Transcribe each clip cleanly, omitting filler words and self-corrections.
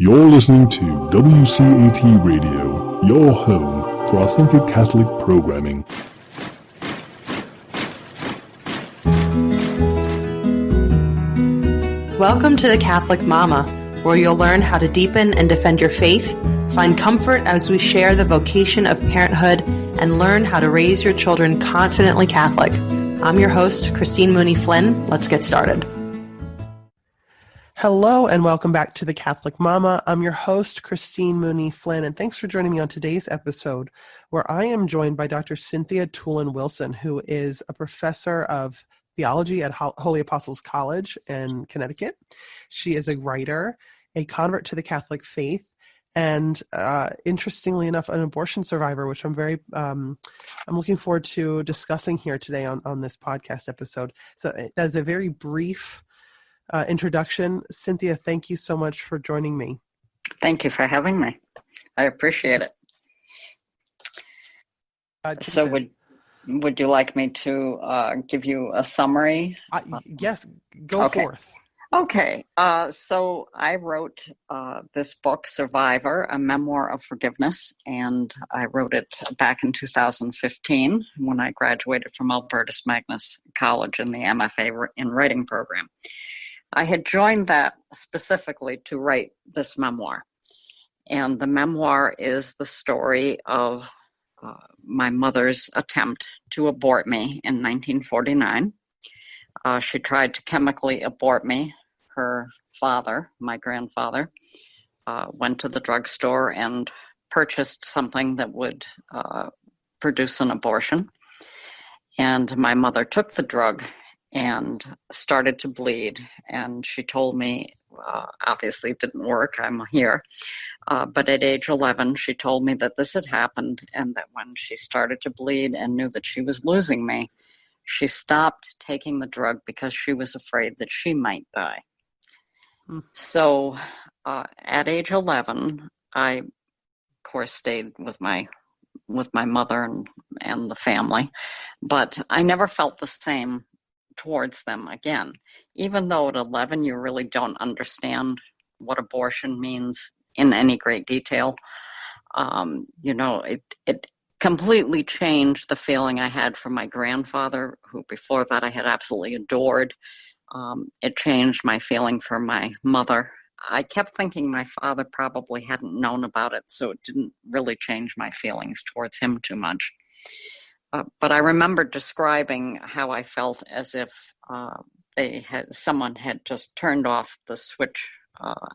You're listening to WCAT Radio, your home for authentic Catholic programming. Welcome to the Catholic Mama, where you'll learn how to deepen and defend your faith, find comfort as we share the vocation of parenthood, and learn how to raise your children confidently Catholic. I'm your host, Christine Mooney-Flynn. Let's get started. Hello and welcome back to the Catholic Mama. I'm your host, Christine Mooney-Flynn, and thanks for joining me on today's episode, where I am joined by Dr. Cynthia Toolin-Wilson, who is a professor of theology at Holy Apostles College in Connecticut. She is a writer, a convert to the Catholic faith, and interestingly enough, an abortion survivor, which I'm looking forward to discussing here today on this podcast episode. So that's a very brief introduction. Cynthia, thank you so much for joining me. Thank you for having me. I appreciate it. So would you like me to give you a summary? Yes, go forth. Okay. So I wrote this book, Survivor, a memoir of forgiveness, and I wrote it back in 2015 when I graduated from Albertus Magnus College in the MFA in Writing program. I had joined that specifically to write this memoir. And the memoir is the story of my mother's attempt to abort me in 1949. She tried to chemically abort me. Her father, my grandfather, went to the drugstore and purchased something that would produce an abortion. And my mother took the drug and started to bleed. And she told me, obviously it didn't work, I'm here. But at age 11, she told me that this had happened and that when she started to bleed and knew that she was losing me, she stopped taking the drug because she was afraid that she might die. So at age 11, I, of course, stayed with my mother and the family, but I never felt the same towards them again. Even though at 11 you really don't understand what abortion means in any great detail, it completely changed the feeling I had for my grandfather, who before that I had absolutely adored. It changed my feeling for my mother. I kept thinking my father probably hadn't known about it, so it didn't really change my feelings towards him too much. But I remember describing how I felt as if someone had just turned off the switch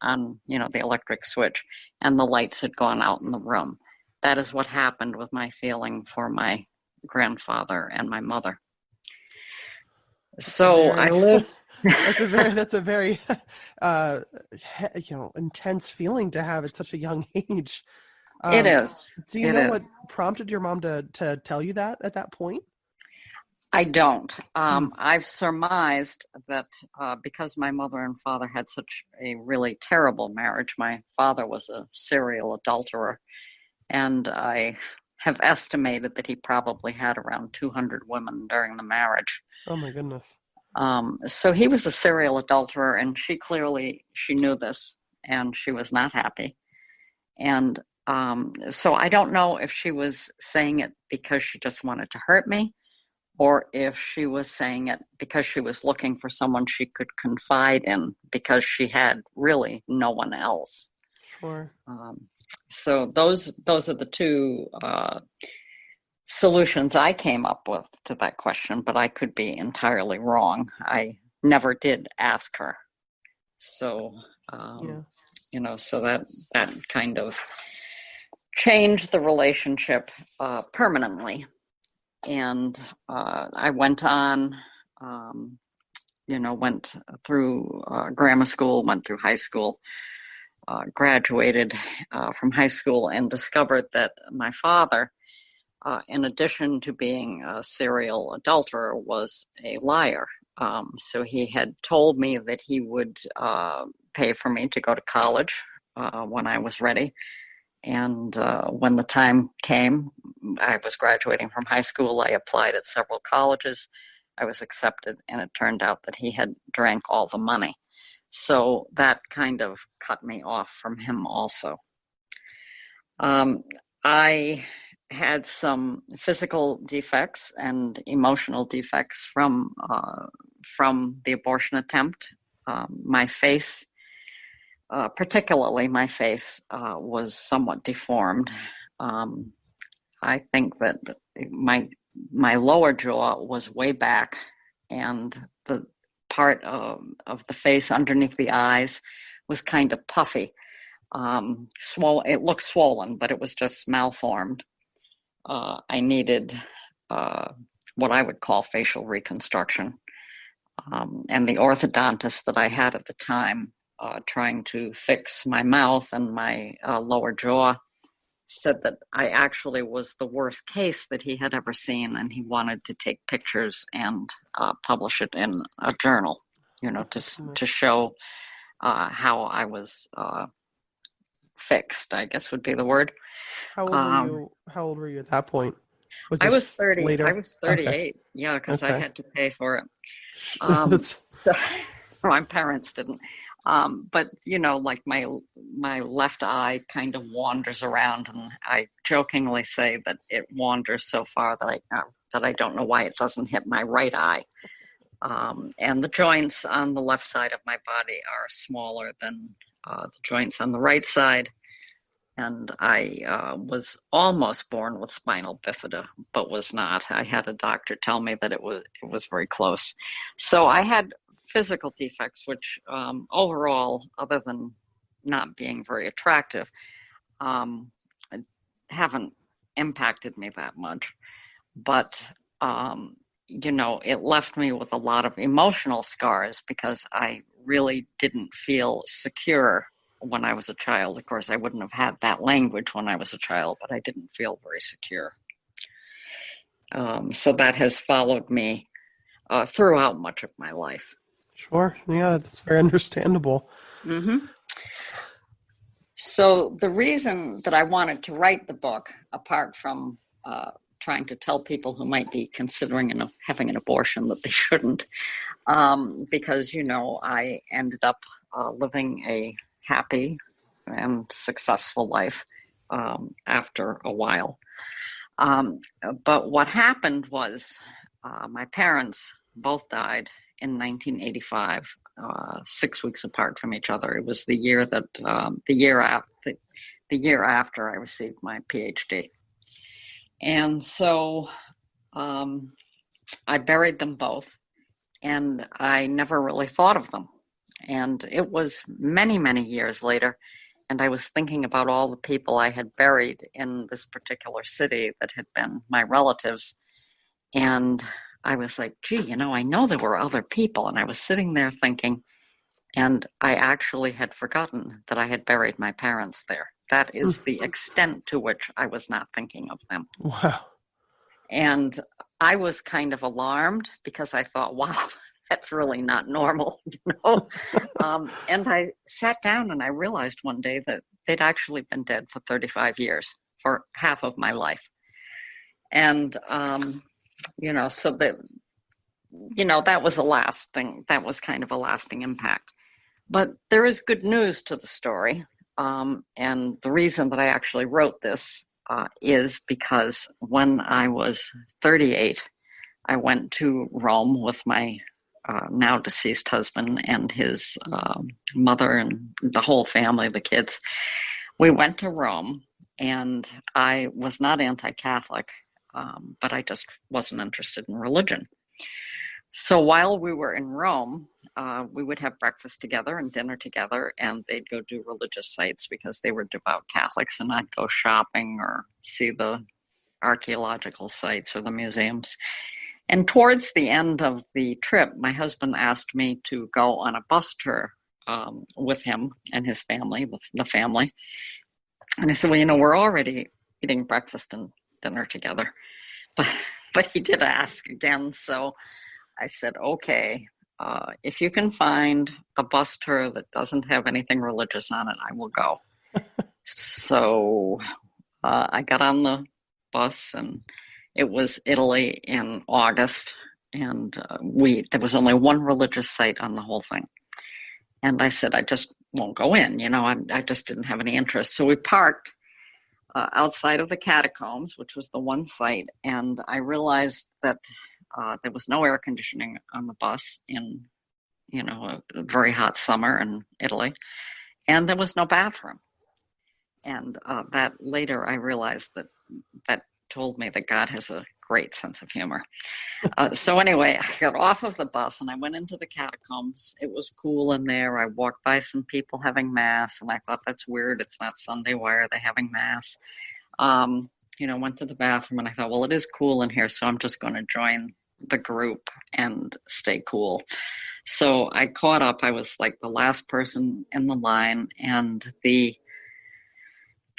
on, the electric switch, and the lights had gone out in the room. That is what happened with my feeling for my grandfather and my mother. So that's a very intense feeling to have at such a young age. It is. Do you know what prompted your mom to tell you that at that point? I don't. I've surmised that because my mother and father had such a really terrible marriage, my father was a serial adulterer, and I have estimated that he probably had around 200 women during the marriage. Oh my goodness. So he was a serial adulterer, and she knew this, and she was not happy. And so I don't know if she was saying it because she just wanted to hurt me, or if she was saying it because she was looking for someone she could confide in because she had really no one else. Sure. So those are the two solutions I came up with to that question, but I could be entirely wrong. I never did ask her. So, so that kind of changed the relationship permanently. And I went on, went through grammar school, went through high school, graduated from high school, and discovered that my father, in addition to being a serial adulterer, was a liar. So he had told me that he would pay for me to go to college when I was ready. And when the time came, I was graduating from high school. I applied at several colleges. I was accepted, and it turned out that he had drank all the money. So that kind of cut me off from him also. I had some physical defects and emotional defects from the abortion attempt. My face, particularly my face, was somewhat deformed. I think that my lower jaw was way back, and the part of the face underneath the eyes was kind of puffy. Swollen. It looked swollen, but it was just malformed. I needed what I would call facial reconstruction. And the orthodontist that I had at the time, trying to fix my mouth and my lower jaw, said that I actually was the worst case that he had ever seen, and he wanted to take pictures and publish it in a journal, to show how I was fixed, I guess would be the word. How old were you at that point? I was 30. Later? I was 38. Okay. Yeah, because I had to pay for it. So my parents didn't. But like my left eye kind of wanders around, and I jokingly say that it wanders so far that I don't know why it doesn't hit my right eye. And the joints on the left side of my body are smaller than the joints on the right side. And I was almost born with spinal bifida, but was not. I had a doctor tell me that it was very close. So I had physical defects, which overall, other than not being very attractive, haven't impacted me that much. But, it left me with a lot of emotional scars because I really didn't feel secure when I was a child. Of course, I wouldn't have had that language when I was a child, but I didn't feel very secure. So that has followed me throughout much of my life. Sure. Yeah, that's very understandable. Mm-hmm. So the reason that I wanted to write the book, apart from trying to tell people who might be considering having an abortion that they shouldn't, because, I ended up living a happy and successful life after a while. But what happened was my parents both died in 1985, 6 weeks apart from each other. It was the year that the year after I received my PhD. And so I buried them both, and I never really thought of them. And it was many, many years later, and I was thinking about all the people I had buried in this particular city that had been my relatives. And I was like, gee, I know there were other people. And I was sitting there thinking, and I actually had forgotten that I had buried my parents there. That is the extent to which I was not thinking of them. Wow. And I was kind of alarmed because I thought, wow, that's really not normal, and I sat down and I realized one day that they'd actually been dead for 35 years, for half of my life. And, so that, that was kind of a lasting impact. But there is good news to the story. And the reason that I actually wrote this is because when I was 38, I went to Rome with my now deceased husband and his mother and the whole family, the kids. We went to Rome, and I was not anti-Catholic, but I just wasn't interested in religion. So while we were in Rome, we would have breakfast together and dinner together, and they'd go do religious sites because they were devout Catholics, and I'd go shopping or see the archaeological sites or the museums. And towards the end of the trip, my husband asked me to go on a bus tour with him and his family, the family. And I said, well, we're already eating breakfast and dinner together. But he did ask again. So I said, okay, if you can find a bus tour that doesn't have anything religious on it, I will go. So I got on the bus, and it was Italy in August, and there was only one religious site on the whole thing. And I said, I just won't go in. I just didn't have any interest. So we parked outside of the catacombs, which was the one site. And I realized that there was no air conditioning on the bus in, a very hot summer in Italy. And there was no bathroom. And that later I realized that told me that God has a great sense of humor. So anyway, I got off of the bus and I went into the catacombs. It was cool in there. I walked by some people having mass and I thought, that's weird. It's not Sunday. Why are they having mass? Went to the bathroom and I thought, well, it is cool in here. So I'm just going to join the group and stay cool. So I caught up. I was like the last person in the line, and the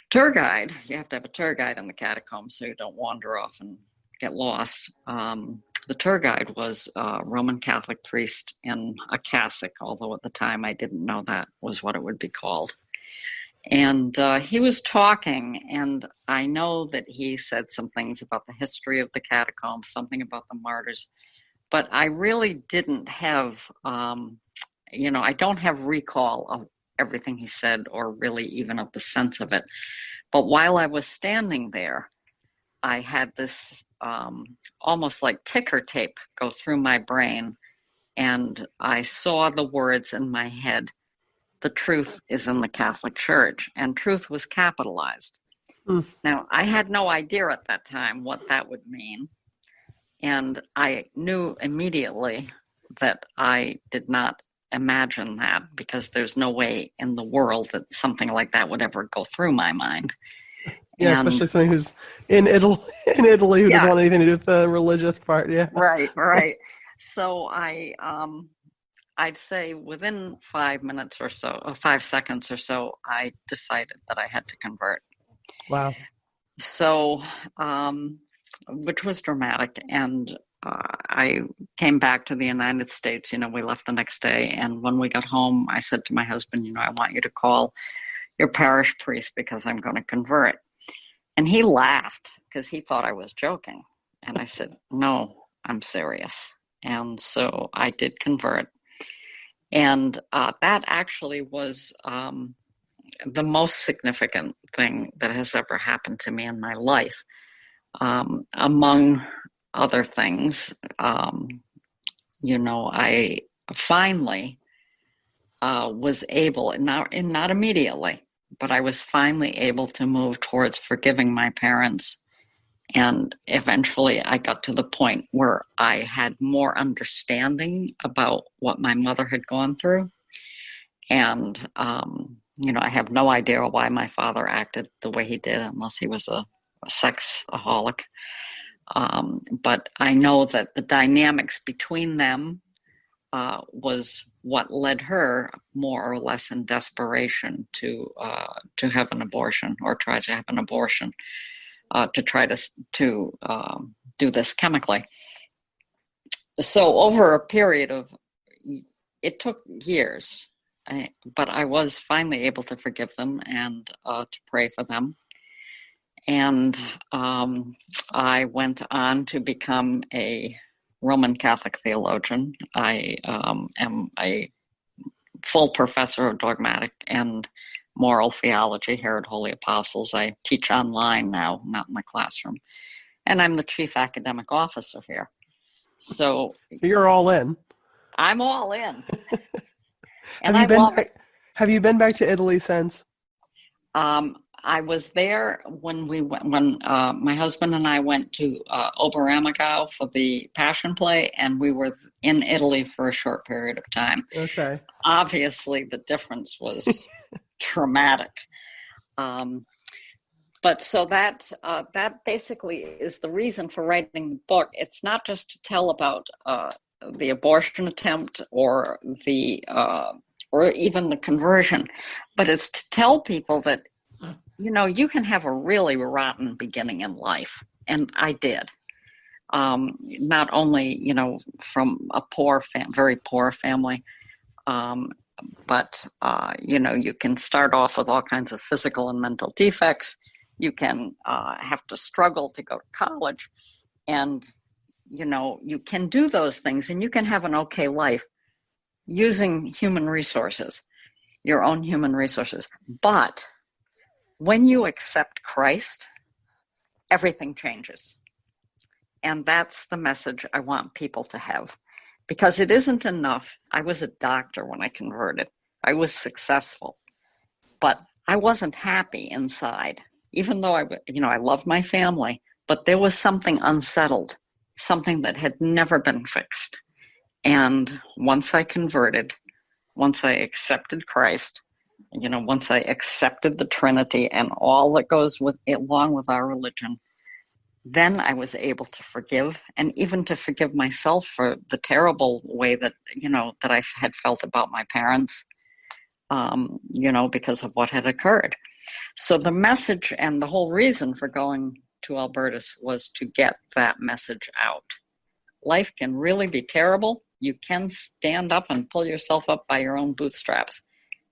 tour guide, you have to have a tour guide in the catacombs so you don't wander off and get lost. The tour guide was a Roman Catholic priest in a cassock, although at the time I didn't know that was what it would be called. And he was talking, and I know that he said some things about the history of the catacombs, something about the martyrs, but I really didn't have, I don't have recall of everything he said or really even of the sense of it. But while I was standing there, I had this almost like ticker tape go through my brain, and I saw the words in my head, "The truth is in the Catholic Church," and truth was capitalized. Now, I had no idea at that time what that would mean, and I knew immediately that I did not imagine that, because there's no way in the world that something like that would ever go through my mind. Yeah, especially somebody who's in Italy who doesn't want anything to do with the religious part. Yeah. Right. So I'd say within 5 minutes or so, or 5 seconds or so, I decided that I had to convert. Wow. So, which was dramatic. And I came back to the United States. We left the next day. And when we got home, I said to my husband, I want you to call your parish priest because I'm going to convert. And he laughed because he thought I was joking. And I said, no, I'm serious. And so I did convert. And that actually was the most significant thing that has ever happened to me in my life. Among other things, I finally was able, not immediately, but I was finally able to move towards forgiving my parents. And eventually I got to the point where I had more understanding about what my mother had gone through. And, I have no idea why my father acted the way he did, unless he was a sexaholic. But I know that the dynamics between them was what led her more or less in desperation to have an abortion, or try to have an abortion, to try to do this chemically. So over a period of, it took years, but I was finally able to forgive them and to pray for them. And I went on to become a Roman Catholic theologian. I am a full professor of dogmatic and moral theology here at Holy Apostles. I teach online now, not in the classroom. And I'm the chief academic officer here. So you're all in. I'm all in. And have you been back to Italy since? I was there when my husband and I went to Oberammergau for the Passion Play, and we were in Italy for a short period of time. Okay. Obviously, the difference was traumatic. But so that basically is the reason for writing the book. It's not just to tell about the abortion attempt or even the conversion, but it's to tell people that, you can have a really rotten beginning in life. And I did. Not only, from a very poor family, but, you can start off with all kinds of physical and mental defects. You can have to struggle to go to college. And, you can do those things and you can have an okay life. using human resources, your own human resources. But when you accept Christ, everything changes. And that's the message I want people to have, because it isn't enough. I was a doctor when I converted. I was successful, but I wasn't happy inside, even though I loved my family, but there was something unsettled, something that had never been fixed. And once I converted, once I accepted Christ, once I accepted the Trinity and all that goes along with our religion, then I was able to forgive, and even to forgive myself for the terrible way that I had felt about my parents, because of what had occurred. So the message and the whole reason for going to Albertus was to get that message out. Life can really be terrible. You can stand up and pull yourself up by your own bootstraps.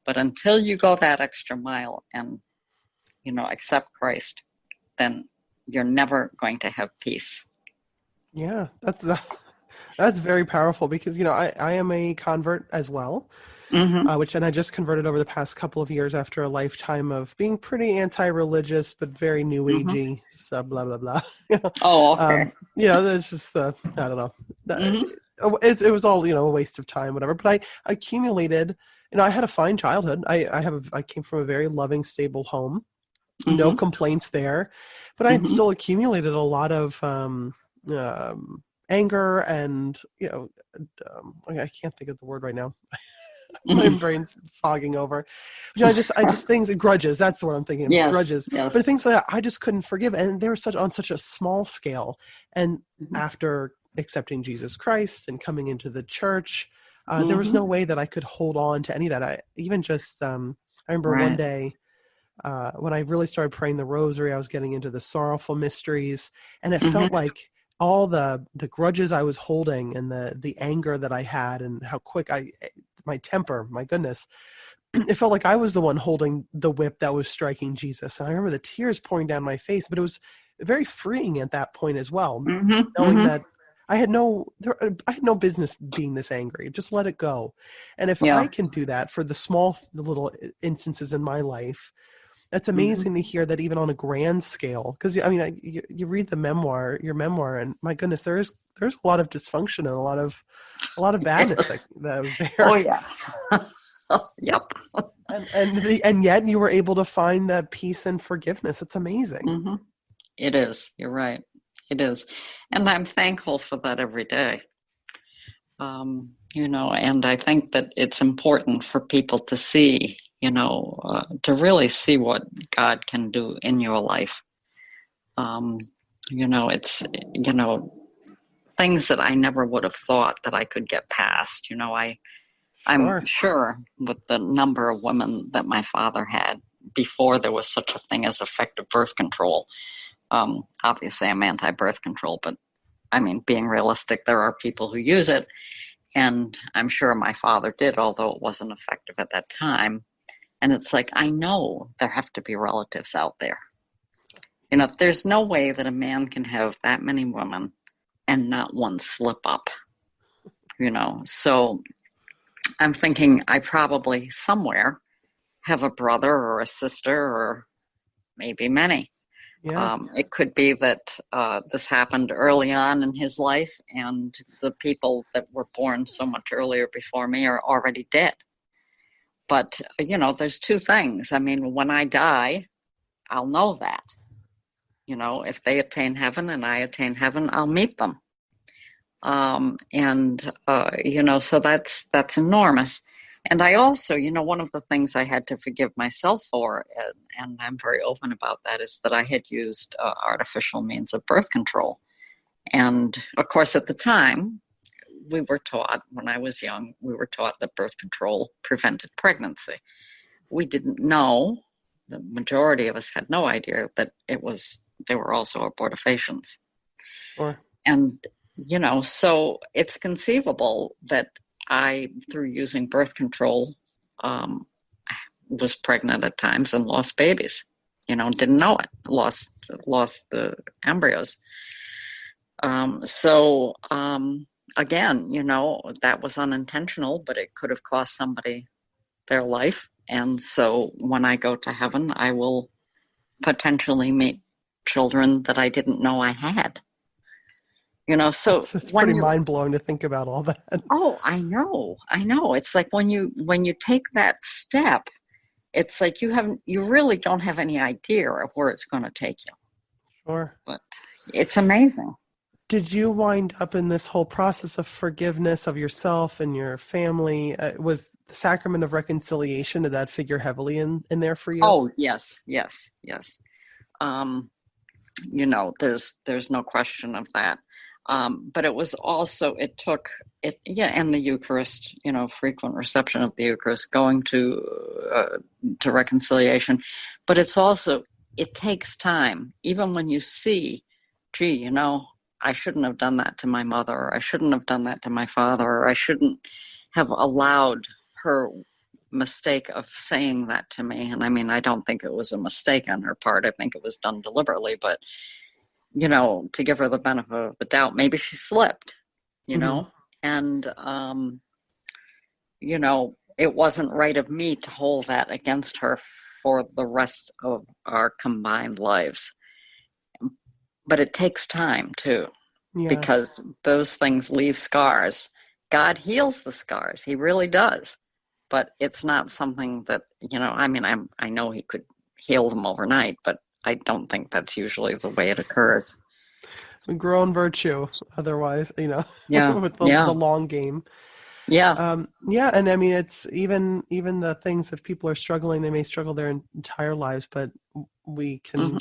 But until you go that extra mile and, accept Christ, then you're never going to have peace. Yeah, that's very powerful, because, I am a convert as well, and I just converted over the past couple of years after a lifetime of being pretty anti-religious, but very new agey, so blah, blah, blah. Oh, okay. That's just I don't know. It was all, a waste of time, whatever. But I accumulated, I had a fine childhood. I came from a very loving, stable home. No complaints there, but I had still accumulated a lot of anger and, I can't think of the word right now. My brain's fogging over. I just things, grudges. That's the word I'm thinking. Yes, grudges. yes. But things like that, I just couldn't forgive, and they were on such a small scale. And after accepting Jesus Christ and coming into the church, there was no way that I could hold on to any of that. I remember one day when I really started praying the rosary, I was getting into the sorrowful mysteries, and it felt like all the grudges I was holding and the anger that I had and how quick my temper, my goodness, it felt like I was the one holding the whip that was striking Jesus. And I remember the tears pouring down my face, but it was very freeing at that point as well, knowing that I had no business being this angry. Just let it go. And if I can do that for the little instances in my life, that's amazing to hear that even on a grand scale. Because you read your memoir, and my goodness, there's a lot of dysfunction and a lot of badness that was there. Oh yeah. Yep. And yet you were able to find that peace and forgiveness. It's amazing. It is. You're right. It is. And I'm thankful for that every day. And I think that it's important for people to see, to really see what God can do in your life. It's, things that I never would have thought that I could get past. I'm sure with the number of women that my father had before there was such a thing as effective birth control. Obviously, I'm anti-birth control, but being realistic, there are people who use it. And I'm sure my father did, although it wasn't effective at that time. And it's like, I know there have to be relatives out there. There's no way that a man can have that many women and not one slip up, So I'm thinking I probably somewhere have a brother or a sister or maybe many. Yeah. It could be that this happened early on in his life, and the people that were born so much earlier before me are already dead. But, there's two things. When I die, I'll know that. If they attain heaven and I attain heaven, I'll meet them. So that's enormous. And I also, one of the things I had to forgive myself for, and I'm very open about that, is that I had used artificial means of birth control. And of course, at the time, we were taught, when I was young, we were taught that birth control prevented pregnancy. We didn't know, the majority of us had no idea that they were also abortifacients. Sure. And, so it's conceivable that I, through using birth control, was pregnant at times and lost babies, didn't know it, lost the embryos. again, that was unintentional, but it could have cost somebody their life. And so when I go to heaven, I will potentially meet children that I didn't know I had. So it's pretty mind-blowing to think about all that. Oh, I know. It's like when you take that step, it's like you really don't have any idea of where it's going to take you. Sure. But it's amazing. Did you wind up in this whole process of forgiveness of yourself and your family? Was the sacrament of reconciliation, did that figure heavily in there for you? Oh, yes. There's no question of that. But it was also, and the Eucharist, frequent reception of the Eucharist, going to reconciliation. But it's also, it takes time. Even when you see, gee, I shouldn't have done that to my mother, or I shouldn't have done that to my father, or I shouldn't have allowed her mistake of saying that to me. And I mean, I don't think it was a mistake on her part. I think it was done deliberately, but to give her the benefit of the doubt, maybe she slipped, and, it wasn't right of me to hold that against her for the rest of our combined lives. But it takes time too, because those things leave scars. God heals the scars. He really does. But it's not something that, I know he could heal them overnight, but I don't think that's usually the way it occurs. Grow in virtue, otherwise, with the long game. Yeah. And I mean, it's even the things, if people are struggling, they may struggle their entire lives, but we can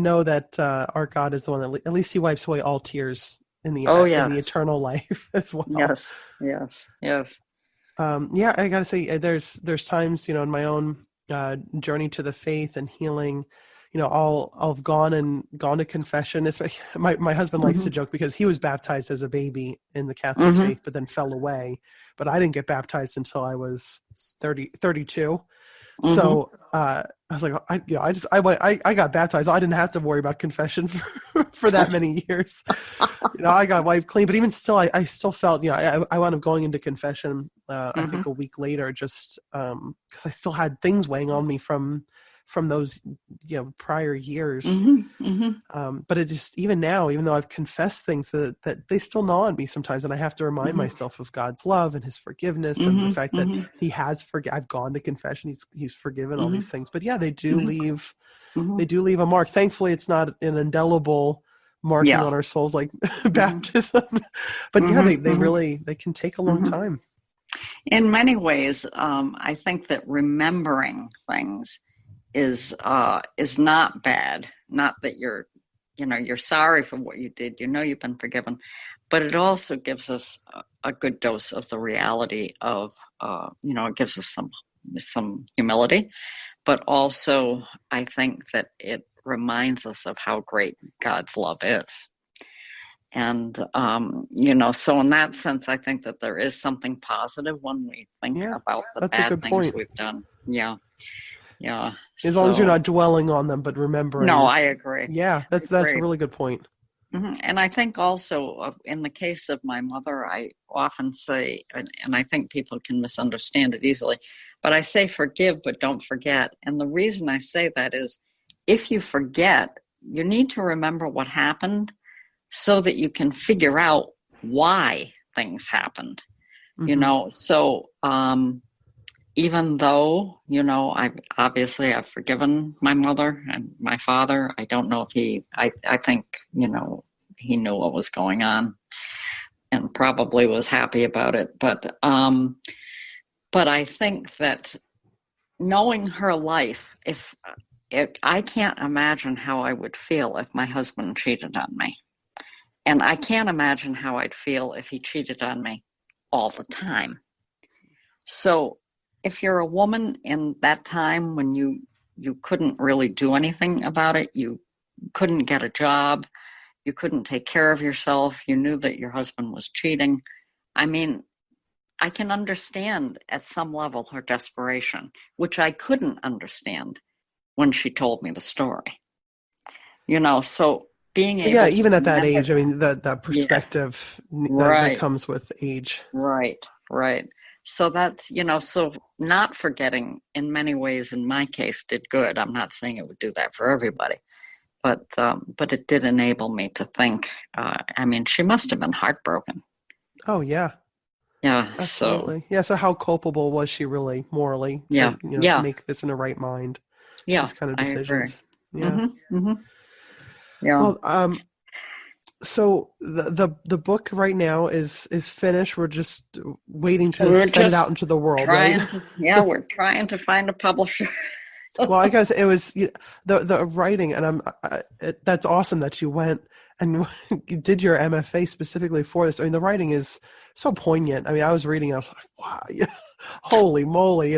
know that our God is the one that at least he wipes away all tears in the eternal life as well. Yes. I gotta say, there's times, in my own journey to the faith and healing, I've gone to confession. My husband likes to joke because he was baptized as a baby in the Catholic faith, but then fell away. But I didn't get baptized until I was 32. So I was like, I got baptized. I didn't have to worry about confession for that many years. I got wiped clean. But even still, I still felt, I wound up going into confession. I think a week later, just because I still had things weighing on me from those prior years. But it just, even now, even though I've confessed things that they still gnaw on me sometimes, and I have to remind myself of God's love and his forgiveness and the fact that he has I've gone to confession, he's forgiven all these things. But they do leave a mark. Thankfully it's not an indelible marking on our souls like baptism. But they can take a long time. In many ways, I think that remembering things is not bad. Not that you're sorry for what you did. You've been forgiven, but it also gives us a good dose of the reality of, it gives us some humility, but also I think that it reminds us of how great God's love is. And, so in that sense, I think that there is something positive when we think about the bad things we've done. Yeah. As long as you're not dwelling on them, but remembering. No, I agree. Yeah, that's a really good point. And I think also in the case of my mother, I often say, and I think people can misunderstand it easily, but I say forgive, but don't forget. And the reason I say that is if you forget, you need to remember what happened so that you can figure out why things happened. So even though, I've forgiven my mother and my father, I don't know if I think, he knew what was going on and probably was happy about it. But I think that knowing her life, I can't imagine how I would feel if my husband cheated on me. And I can't imagine how I'd feel if he cheated on me all the time. So if you're a woman in that time when you couldn't really do anything about it, you couldn't get a job, you couldn't take care of yourself, you knew that your husband was cheating. I mean, I can understand at some level her desperation, which I couldn't understand when she told me the story. So being able Yeah, to even at that remember age, I mean, that yes, perspective that right, comes with age. right, right. So that's, so not forgetting in many ways, in my case, did good. I'm not saying it would do that for everybody, but it did enable me to think. I mean, she must have been heartbroken. Oh, yeah, Yeah. So absolutely. Yeah, so how culpable was she really morally yeah, to, to yeah, make this in her right mind, yeah. these kind of I agree. decisions? Yeah. Mm-hmm, mm-hmm. Yeah. Well, so the book right now is finished. We're just waiting to We're send it out just into the world, right? we're trying to find a publisher. Well, I guess it was the writing, and that's awesome that you went and you did your MFA specifically for this. I mean, the writing is so poignant. I mean, I was reading, I was like, wow, yeah, holy moly,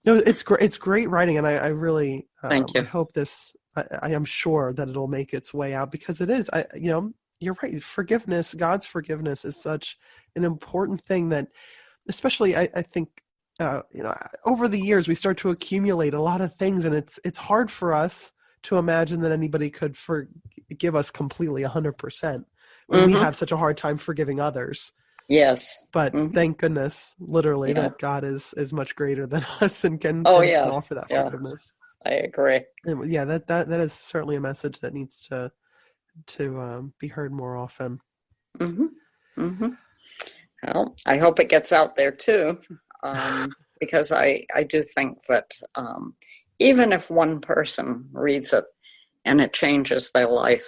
it's great. It's great writing, and I really Thank I you. hope this. I am sure that it'll make its way out because it is. You're right. Forgiveness, God's forgiveness, is such an important thing that, especially, I think. Over the years, we start to accumulate a lot of things, and it's hard for us to imagine that anybody could forgive us completely 100% when we have such a hard time forgiving others. Yes. But thank goodness, literally, Yeah. that God is much greater than us and can offer that forgiveness. I agree. And yeah, that is certainly a message that needs to be heard more often. Well, I hope it gets out there too, because I do think that even if one person reads it and it changes their life,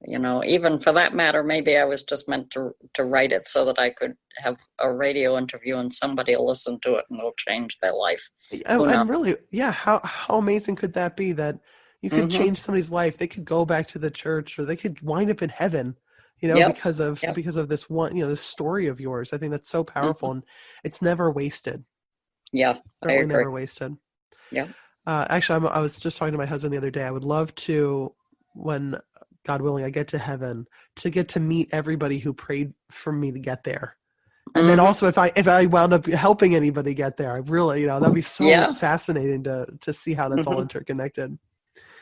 even for that matter, maybe I was just meant to write it so that I could have a radio interview and somebody will listen to it and it'll change their life. And really, yeah, how amazing could that be that you could change somebody's life? They could go back to the church, or they could wind up in heaven, because of this one, this story of yours. I think that's so powerful, and it's never wasted. Yeah, certainly never wasted. Yeah. Actually, I was just talking to my husband the other day. I would love to, when God willing, I get to heaven, to get to meet everybody who prayed for me to get there. And then also, if I wound up helping anybody get there, I really, that'd be so fascinating to see how that's all interconnected.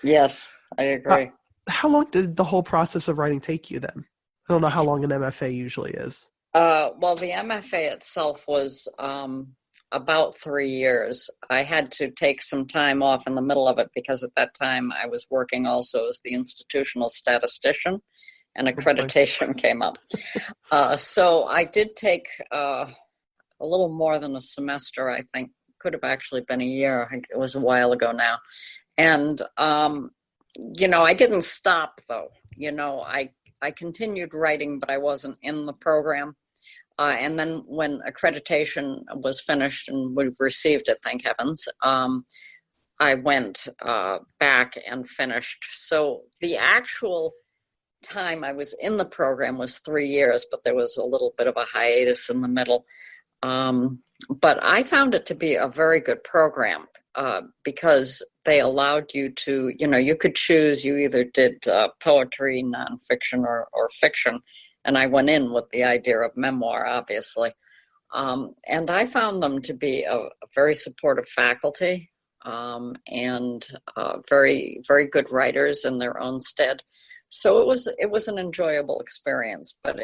Yes, I agree. How long did the whole process of writing take you then? I don't know how long an MFA usually is. Well, the MFA itself was about 3 years. I had to take some time off in the middle of it because at that time I was working also as the institutional statistician, and accreditation came up. So I did take a little more than a semester, I think. Could have actually been a year. It was a while ago now. And, I didn't stop, though. I continued writing, but I wasn't in the program. And then when accreditation was finished and we received it, thank heavens, I went back and finished. So the actual time I was in the program was 3 years, but there was a little bit of a hiatus in the middle. But I found it to be a very good program because they allowed you to, you could choose. You either did poetry, nonfiction, or fiction. And I went in with the idea of memoir, obviously. And I found them to be a very supportive faculty and very, very good writers in their own stead. So it was an enjoyable experience, but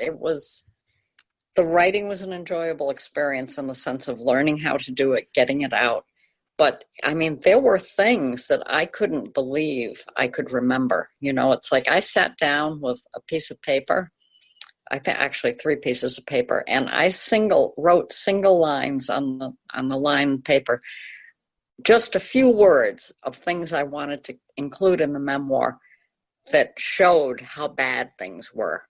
the writing was an enjoyable experience in the sense of learning how to do it, getting it out. But I mean, there were things that I couldn't believe I could remember. It's like I sat down with a piece of paper, I think actually 3 pieces of paper, and I wrote single lines on the line paper, just a few words of things I wanted to include in the memoir that showed how bad things were.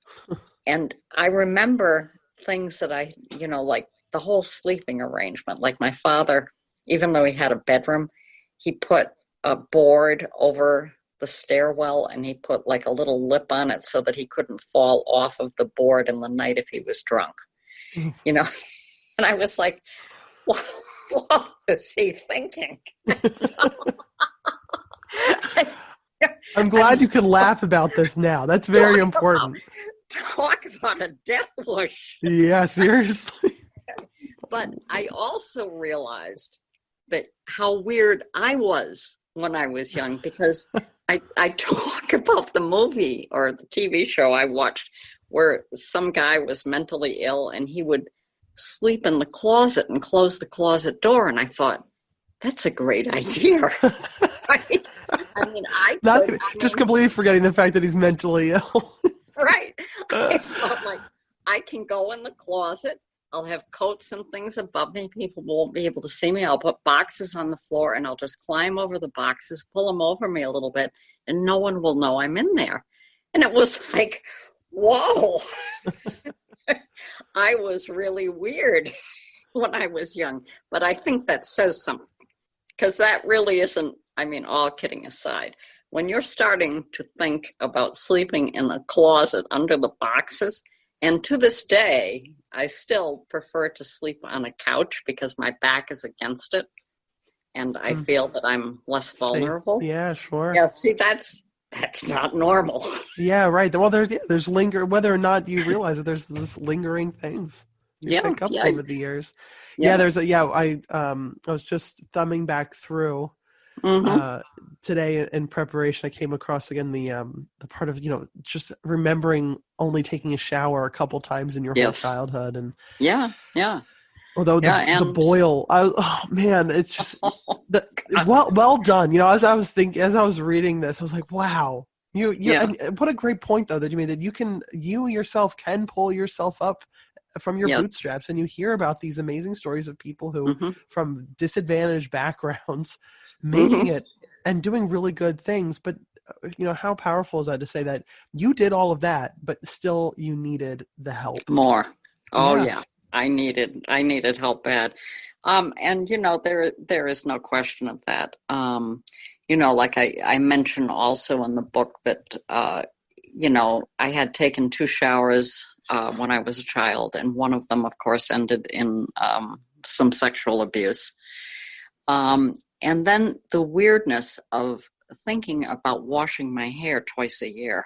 And I remember things that I, like the whole sleeping arrangement. Like my father, even though he had a bedroom, he put a board over the stairwell and he put like a little lip on it so that he couldn't fall off of the board in the night if he was drunk. And I was like, what was he thinking? I'm glad you could laugh about this now. That's very important. Talk about a death wish. Yeah, seriously. But I also realized that how weird I was when I was young, because I talk about the movie or the TV show I watched where some guy was mentally ill and he would sleep in the closet and close the closet door. And I thought, that's a great idea. Right? Just completely forgetting the fact that he's mentally ill. Right. I felt like I can go in the closet. I'll have coats and things above me. People won't be able to see me. I'll put boxes on the floor and I'll just climb over the boxes, pull them over me a little bit, and no one will know I'm in there. And it was like, whoa. I was really weird when I was young. But I think that says something, because that really isn't, I mean, all kidding aside, when you're starting to think about sleeping in a closet under the boxes, and to this day, I still prefer to sleep on a couch because my back is against it, and I feel that I'm less vulnerable. Yeah, sure. Yeah, see, that's not normal. Yeah, right. Well, there's whether or not you realize that there's this lingering things you pick up over the years. Yeah, I was just thumbing back through today in preparation. I came across again the part of just remembering only taking a shower a couple times in your whole childhood, and although the boil, it's just well done. As I was reading this, I was like, wow. And what a great point though that you made, that you yourself can pull yourself up from your bootstraps, and you hear about these amazing stories of people who from disadvantaged backgrounds making it and doing really good things. But how powerful is that to say that you did all of that, but still you needed the help more. I needed help bad. And there is no question of that. Like I mentioned also in the book that I had taken 2 showers when I was a child, and one of them, of course, ended in some sexual abuse. And then the weirdness of thinking about washing my hair twice a year.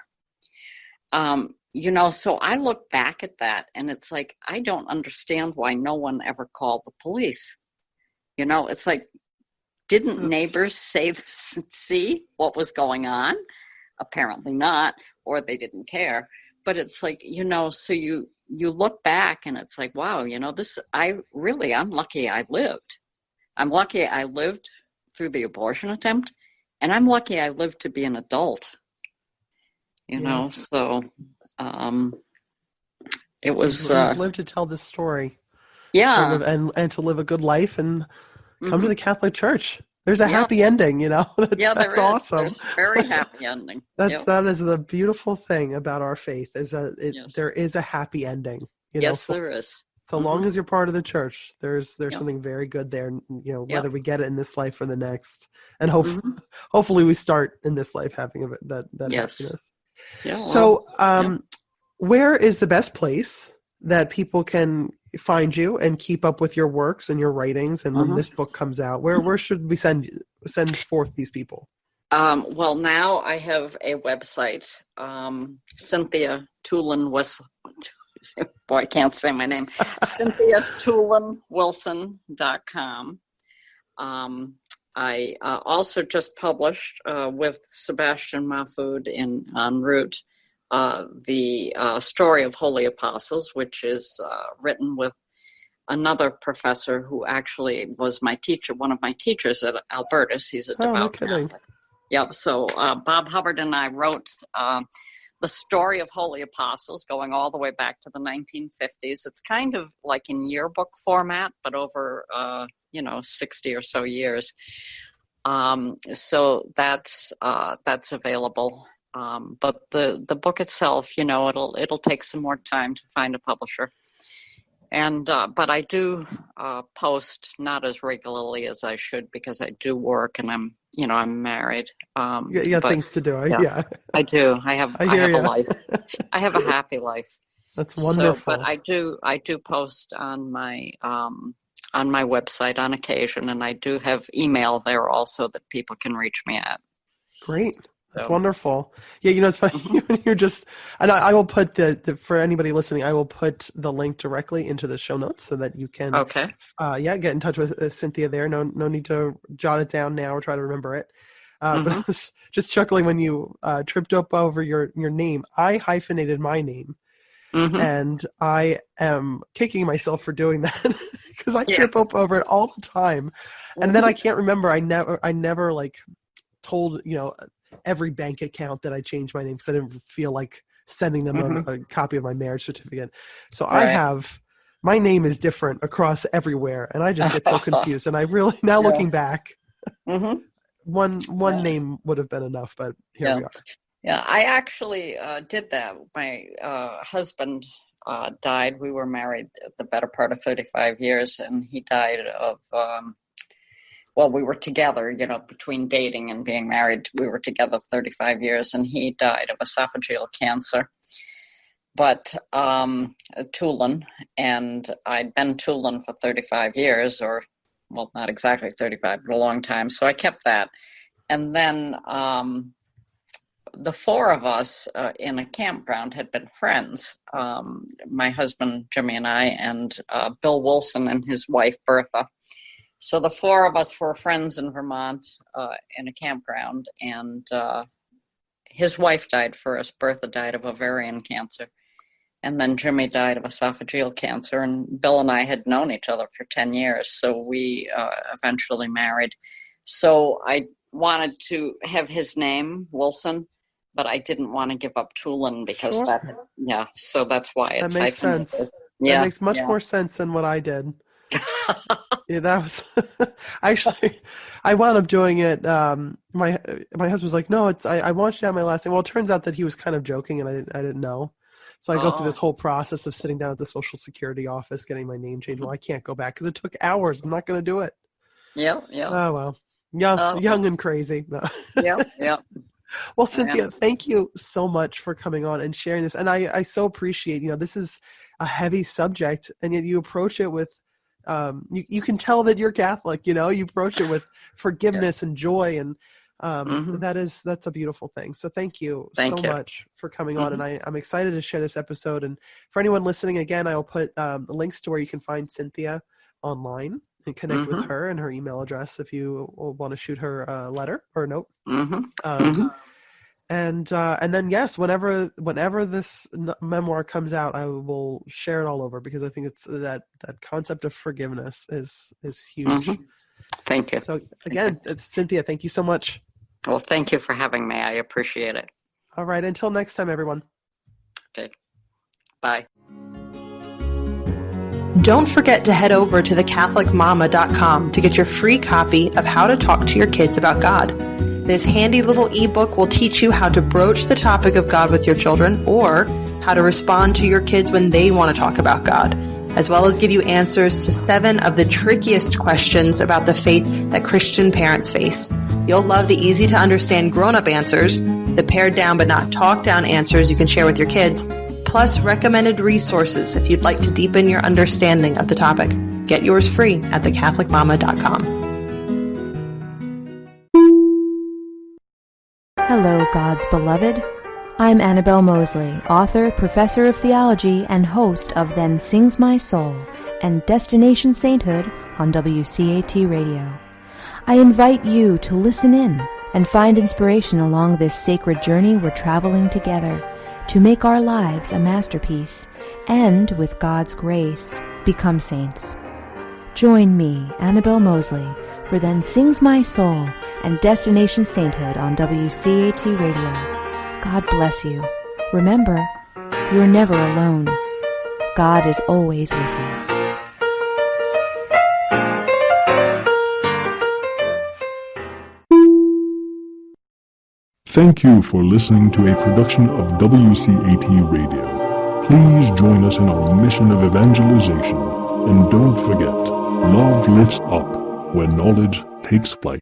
So I look back at that, and it's like, I don't understand why no one ever called the police. It's like, didn't neighbors see what was going on? Apparently not, or they didn't care. But it's like, so you look back and it's like, wow, I'm lucky I lived. I'm lucky I lived through the abortion attempt, and I'm lucky I lived to be an adult. So it was... You've lived to tell this story. Yeah. And to live a good life and come to the Catholic Church. There's a happy ending, That's awesome. There's a very happy ending. That is the beautiful thing about our faith, is that there is a happy ending. There is. So long as you're part of the church, there's something very good there. Whether we get it in this life or the next, and hopefully we start in this life having that happiness. Yeah. So, where is the best place that people can find you and keep up with your works and your writings? And when this book comes out, where should we send forth these people? Well, now I have a website, Cynthia Toolin-Wilson. Boy, I can't say my name. Cynthia Toolin-Wilson.com. I also just published with Sebastian Mahfoud en route the Story of Holy Apostles, which is written with another professor who actually was one of my teachers at Albertus. He's a devout Catholic. Yep. So Bob Hubbard and I wrote the Story of Holy Apostles, going all the way back to the 1950s. It's kind of like in yearbook format, but over 60 or so years. So that's available. But the book itself, it'll take some more time to find a publisher. And but I do post not as regularly as I should, because I do work and I'm married. You got things to do. I do. I have a life. I have a happy life. That's wonderful. But I do post on my website on occasion, and I do have email there also that people can reach me at. Great. That's wonderful. Yeah, it's funny when you're just, and I will put for anybody listening, I will put the link directly into the show notes so that you can, get in touch with Cynthia there. No need to jot it down now or try to remember it. But I was just chuckling when you tripped up over your name. I hyphenated my name. And I am kicking myself for doing that because I trip up over it all the time. And then I can't remember. I never like told, every bank account that I changed my name because I didn't feel like sending them a copy of my marriage certificate. So my name is different across everywhere, and I just get so confused. And I really, now looking back, one name would have been enough, but here we are. Yeah, I actually did that. My husband died. We were married the better part of 35 years, and he died of, we were together, between dating and being married. We were together 35 years, and he died of esophageal cancer. But Toolin, and I'd been Toolin for 35 years, or, well, not exactly 35, but a long time. So I kept that. And then the four of us in a campground had been friends, my husband, Jimmy, and I, and Bill Wilson and his wife, Bertha. So the four of us were friends in Vermont in a campground, and his wife died first. Bertha died of ovarian cancer. And then Jimmy died of esophageal cancer, and Bill and I had known each other for 10 years, so we eventually married. So I wanted to have his name, Wilson, but I didn't want to give up Toolin because so that's why it's that makes sense. That makes much more sense than what I did. That was actually, I wound up doing it. My husband was like, "No, I want you to have my last name." Well, it turns out that he was kind of joking, and I didn't know. So I go through this whole process of sitting down at the Social Security office, getting my name changed. Well, I can't go back because it took hours. I'm not going to do it. Yeah. Oh, well. Young and crazy. No. Yeah. Well, Cynthia, thank you so much for coming on and sharing this. And I so appreciate, this is a heavy subject, and yet you approach it with, you can tell that you're Catholic, you approach it with forgiveness and joy, and that's a beautiful thing. So thank you so much for coming on, and I'm excited to share this episode. And for anyone listening, again, I'll put the links to where you can find Cynthia online and connect with her and her email address if you want to shoot her a letter or a note. And then yes, whenever this memoir comes out, I will share it all over, because I think it's that concept of forgiveness is huge. Thank you. So again, Cynthia, thank you so much. Well, thank you for having me. I appreciate it. All right. Until next time, everyone. Okay. Bye. Don't forget to head over to thecatholicmama.com to get your free copy of How to Talk to Your Kids About God. This handy little ebook will teach you how to broach the topic of God with your children, or how to respond to your kids when they want to talk about God, as well as give you answers to 7 of the trickiest questions about the faith that Christian parents face. You'll love the easy-to-understand grown-up answers, the pared-down but not talked-down answers you can share with your kids, plus recommended resources if you'd like to deepen your understanding of the topic. Get yours free at thecatholicmama.com. Hello, God's beloved. I'm Annabelle Mosley, author, professor of theology, and host of Then Sings My Soul and Destination Sainthood on WCAT Radio. I invite you to listen in and find inspiration along this sacred journey we're traveling together to make our lives a masterpiece and, with God's grace, become saints. Join me, Annabelle Mosley, for Then Sings My Soul and Destination Sainthood on WCAT Radio. God bless you. Remember, you're never alone. God is always with you. Thank you for listening to a production of WCAT Radio. Please join us in our mission of evangelization. And don't forget, love lifts up when knowledge takes flight.